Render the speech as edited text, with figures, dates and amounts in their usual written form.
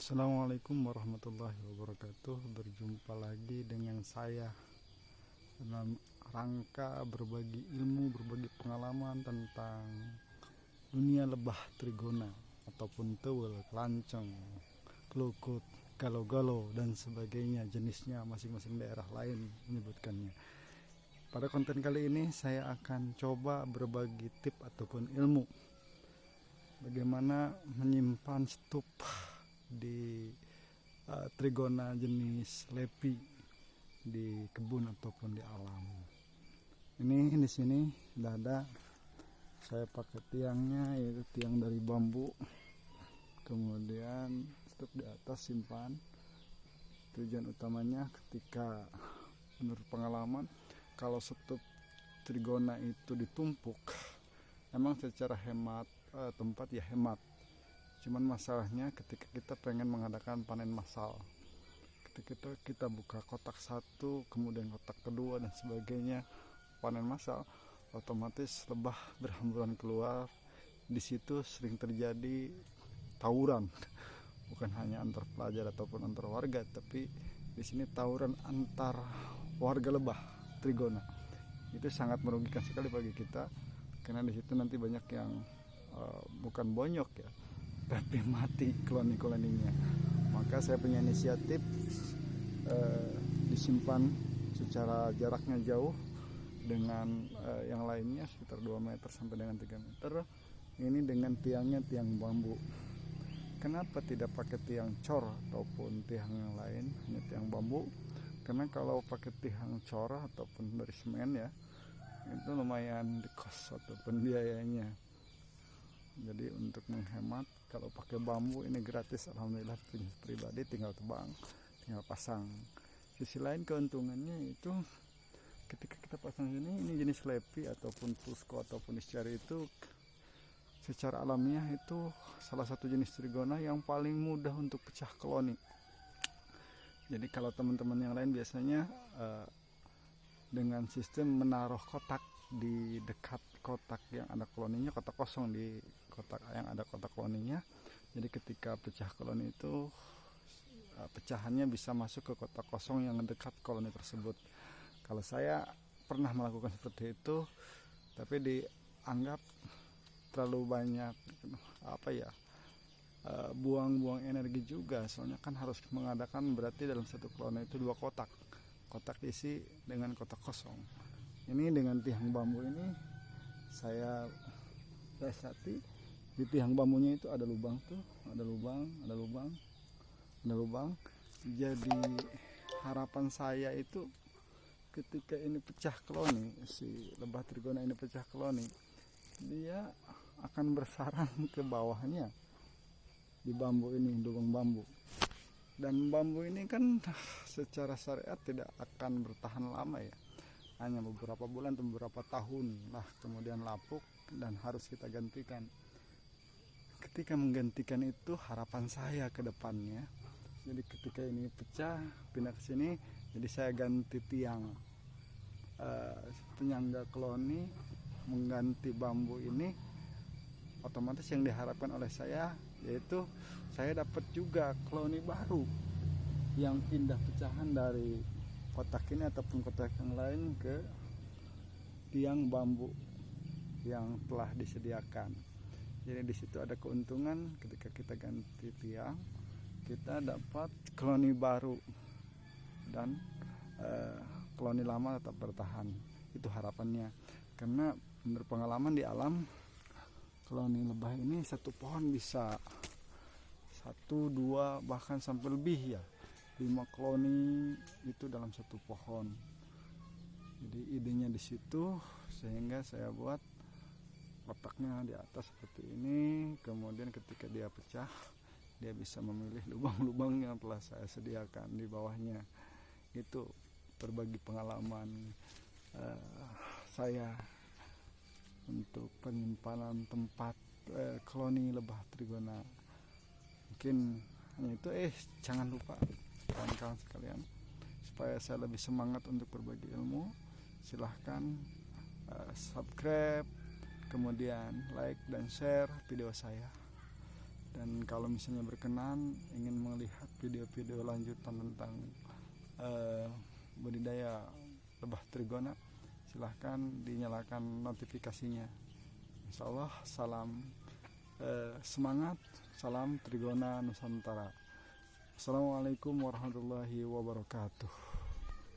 Assalamualaikum warahmatullahi wabarakatuh. Berjumpa lagi dengan saya dalam rangka berbagi ilmu, berbagi pengalaman tentang dunia lebah trigona ataupun tewel, kelanceng, kelukut, galo-galo dan sebagainya, jenisnya masing-masing daerah lain menyebutkannya. Pada konten kali ini saya akan coba berbagi tip ataupun ilmu bagaimana menyimpan stup di trigona jenis lepi di kebun ataupun di alam. Ini di sini sudah ada, saya pakai tiangnya yaitu tiang dari bambu, kemudian stup di atas simpan. Tujuan utamanya ketika menurut pengalaman kalau stup trigona itu ditumpuk, emang secara hemat tempat ya hemat. Cuman masalahnya ketika kita pengen mengadakan panen massal, ketika kita buka kotak satu, kemudian kotak kedua dan sebagainya, panen massal, otomatis lebah berhamburan keluar. Di situ sering terjadi tawuran, bukan hanya antar pelajar ataupun antar warga, tapi di sini tawuran antar warga lebah trigona. Itu sangat merugikan sekali bagi kita, karena di situ nanti banyak yang bukan bonyok ya, tapi mati koloni-koloninya. Maka saya punya inisiatif disimpan secara jaraknya jauh dengan yang lainnya sekitar 2 meter sampai dengan 3 meter. Ini dengan tiangnya tiang bambu. Kenapa tidak pakai tiang cor ataupun tiang yang lain, hanya tiang bambu? Karena kalau pakai tiang cor ataupun dari semen ya, itu lumayan di kos ataupun biayanya. Jadi untuk menghemat, kalau pakai bambu ini gratis, alhamdulillah, pribadi tinggal tebang, tinggal pasang. Sisi lain keuntungannya itu ketika kita pasang ini jenis lepi ataupun pusko ataupun istiari itu secara alamiah itu salah satu jenis trigona yang paling mudah untuk pecah koloni. Jadi kalau teman-teman yang lain biasanya dengan sistem menaruh kotak di dekat kotak yang ada koloninya, kotak kosong di kotak yang ada kotak koloninya. Jadi ketika pecah koloni itu pecahannya bisa masuk ke kotak kosong yang dekat koloni tersebut. Kalau saya pernah melakukan seperti itu, tapi dianggap terlalu banyak buang-buang energi juga. Soalnya kan harus mengadakan, berarti dalam satu koloni itu 2 kotak, kotak diisi dengan kotak kosong. Ini dengan tiang bambu ini saya siasati. Di tiang bambunya itu ada lubang tuh, ada lubang. Jadi harapan saya itu ketika ini pecah koloni, si lebah trigona ini pecah koloni, dia akan bersarang ke bawahnya di bambu ini, lubang bambu. Dan bambu ini kan secara syariat tidak akan bertahan lama ya, hanya beberapa bulan atau beberapa tahun lah, kemudian lapuk dan harus kita gantikan. Ketika menggantikan itu harapan saya ke depannya, jadi ketika ini pecah pindah ke sini, jadi saya ganti tiang penyangga koloni, mengganti bambu ini. Otomatis yang diharapkan oleh saya yaitu saya dapat juga koloni baru yang pindah pecahan dari kotak ini ataupun kotak yang lain ke tiang bambu yang telah disediakan. Jadi di situ ada keuntungan, ketika kita ganti tiang kita dapat koloni baru dan koloni lama tetap bertahan. Itu harapannya, karena menurut pengalaman di alam, koloni lebah ini satu pohon bisa 1, 2 bahkan sampai lebih ya, 5 koloni itu dalam satu pohon. Jadi idenya di situ, sehingga saya buat kotaknya di atas seperti ini. Kemudian ketika dia pecah, dia bisa memilih lubang-lubang yang telah saya sediakan di bawahnya. Itu berbagi pengalaman saya untuk penyimpanan tempat koloni lebah trigona. Mungkin hanya itu. Jangan lupa kawan-kawan sekalian, supaya saya lebih semangat untuk berbagi ilmu, silahkan subscribe, kemudian like dan share video saya. Dan kalau misalnya berkenan ingin melihat video-video lanjutan tentang budidaya lebah trigona, silahkan dinyalakan notifikasinya. Insya Allah salam semangat, salam Trigona Nusantara. Assalamualaikum warahmatullahi wabarakatuh.